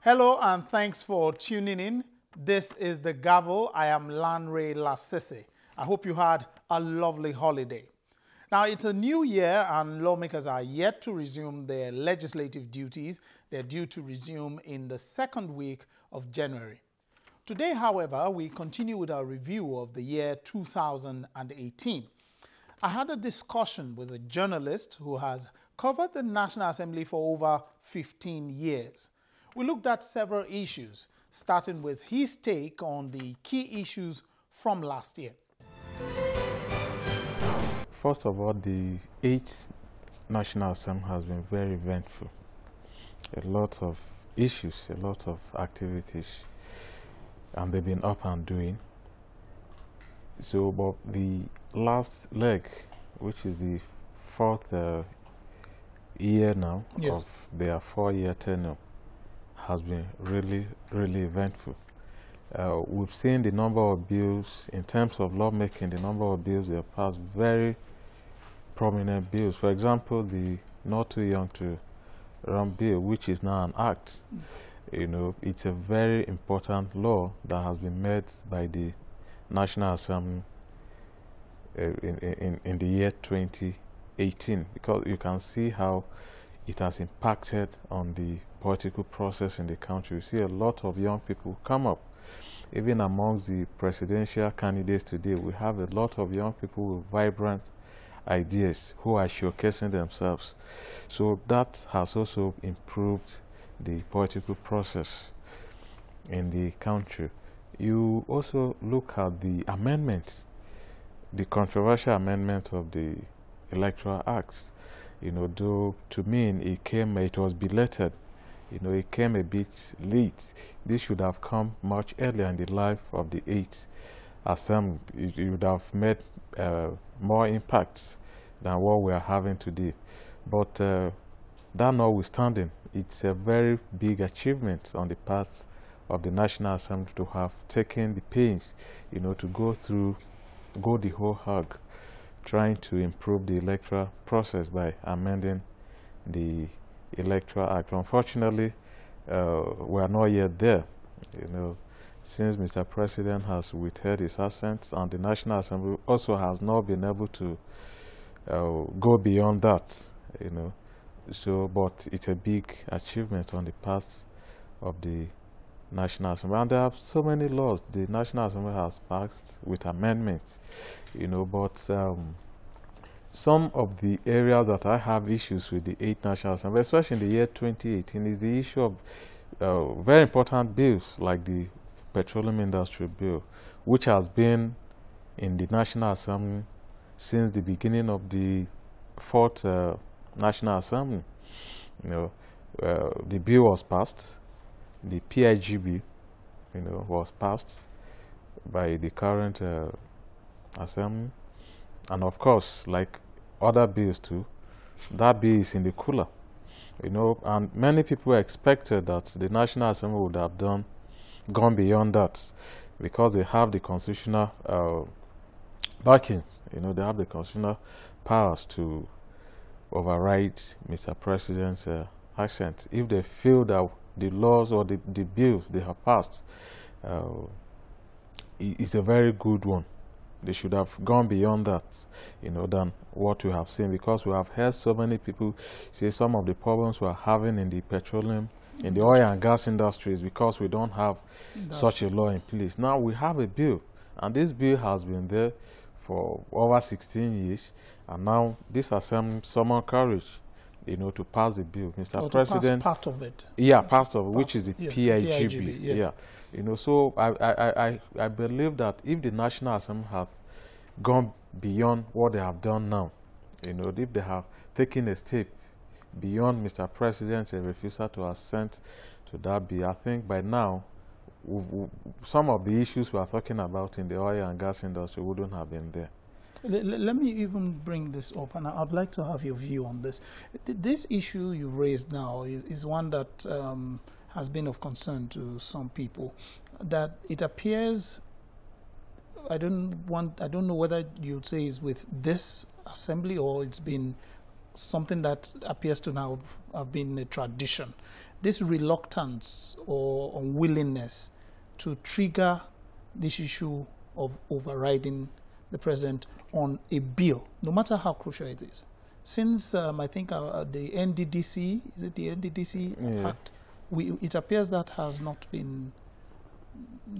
Hello and thanks for tuning in. This is the Gavel. I am Lanre Lasese. I hope you had a lovely holiday. Now, it's a new year and lawmakers are yet to resume their legislative duties. They're due to resume in the second week of January. Today, however, we continue with our review of the year 2018. I had a discussion with a journalist who has covered the National Assembly for over 15 years. We looked at several issues, starting with his take on the key issues from last year. First of all, the 8th National Assembly has been very eventful. A lot of issues, a lot of activities, and they've been up and doing. So, but the last leg, which is the fourth year now of their 4-year tenure, has been really eventful. We've seen the number of bills, in terms of lawmaking, the number of bills they have passed, very prominent bills. For example, the Not Too Young to Run bill, which is now an act. You know, it's a very important law that has been made by the National Assembly in the year 2018, because you can see how it has impacted on the political process in the country. You see a lot of young people come up. Even amongst the presidential candidates today, we have a lot of young people with vibrant ideas who are showcasing themselves. So that has also improved the political process in the country. You also look at the amendments, the controversial amendment of the Electoral Acts. You know, though to me it was belated. You know, it came a bit late. This should have come much earlier in the life of the 8th Assembly. It would have made more impact than what we are having today. But that notwithstanding, it's a very big achievement on the part of the National Assembly to have taken the pains, you know, to go the whole hog, trying to improve the electoral process by amending the Electoral Act. Unfortunately, we are not yet there. You know, since Mr. President has withheld his assent, and the National Assembly also has not been able to go beyond that. You know, so but it's a big achievement on the part of the National Assembly, and there are so many laws the National Assembly has passed with amendments. You know, but some of the areas that I have issues with the 8th National Assembly, especially in the year 2018, is the issue of very important bills like the Petroleum Industry Bill, which has been in the National Assembly since the beginning of the 4th National Assembly. You know, the bill was passed, the PIGB, you know, was passed by the current Assembly. And of course, like other bills too, that bill is in the cooler, you know, and many people expected that the National Assembly would have gone beyond that, because they have the constitutional backing, you know, they have the constitutional powers to override Mr. President's accent if they feel that the laws or the bills they have passed is a very good one. They should have gone beyond that, you know, than what we have seen, because we have heard so many people say some of the problems we are having in the petroleum, in the oil and gas industry is because we don't have such a law in place. Now we have a bill, and this bill has been there for over 16 years, and now this Assembly summoned courage, you know, to pass the bill. Mr. President, part of it. Yeah, part of it, which is the PIGB. Yeah. You know, so I believe that if the National Assembly have gone beyond what they have done now, you know, if they have taken a step beyond Mr. President's refusal to assent to that bill, I think by now some of the issues we are talking about in the oil and gas industry wouldn't have been there. Let me even bring this up, and I'd like to have your view on this. This issue you've raised now is one that has been of concern to some people, that it appears, I don't know whether you'd say it's with this Assembly or it's been something that appears to now have been a tradition. This reluctance or unwillingness to trigger this issue of overriding the president on a bill, no matter how crucial it is. Since I think the NDDC, is it the NDDC Act? It appears that has not been,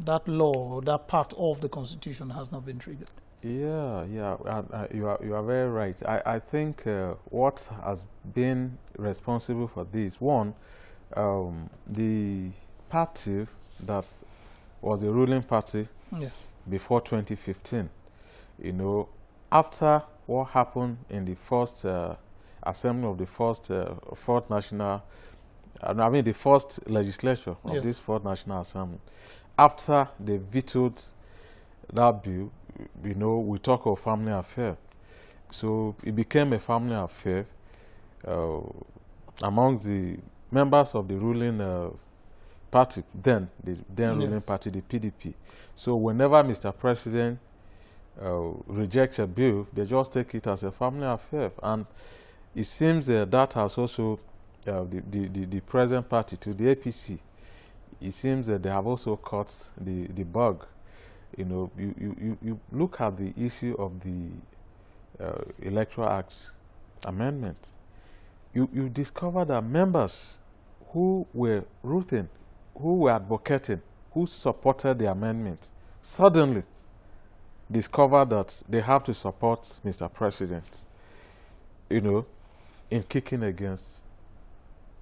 that law or that part of the Constitution has not been triggered. Yeah, you are very right. I think what has been responsible for this, one, the party that was the ruling party before 2015, you know, after what happened in the first assembly of the fourth national, the first legislature of this fourth national assembly, after they vetoed that bill, you know, we talk of family affair. So it became a family affair amongst the members of the ruling party, the ruling party, the PDP. So whenever Mr. President rejects a bill, they just take it as a family affair. And it seems that has also, the present party, to the APC, it seems that they have also caught the bug. You know, you look at the issue of the Electoral Acts amendment. You discover that members who were rooting, who were advocating, who supported the amendment, suddenly discover that they have to support Mr. President, you know, in kicking against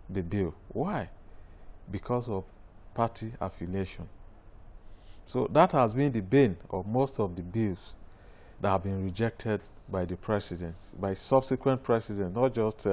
the bill. Why? Because of party affiliation. So that has been the bane of most of the bills that have been rejected by the president, by subsequent presidents, not just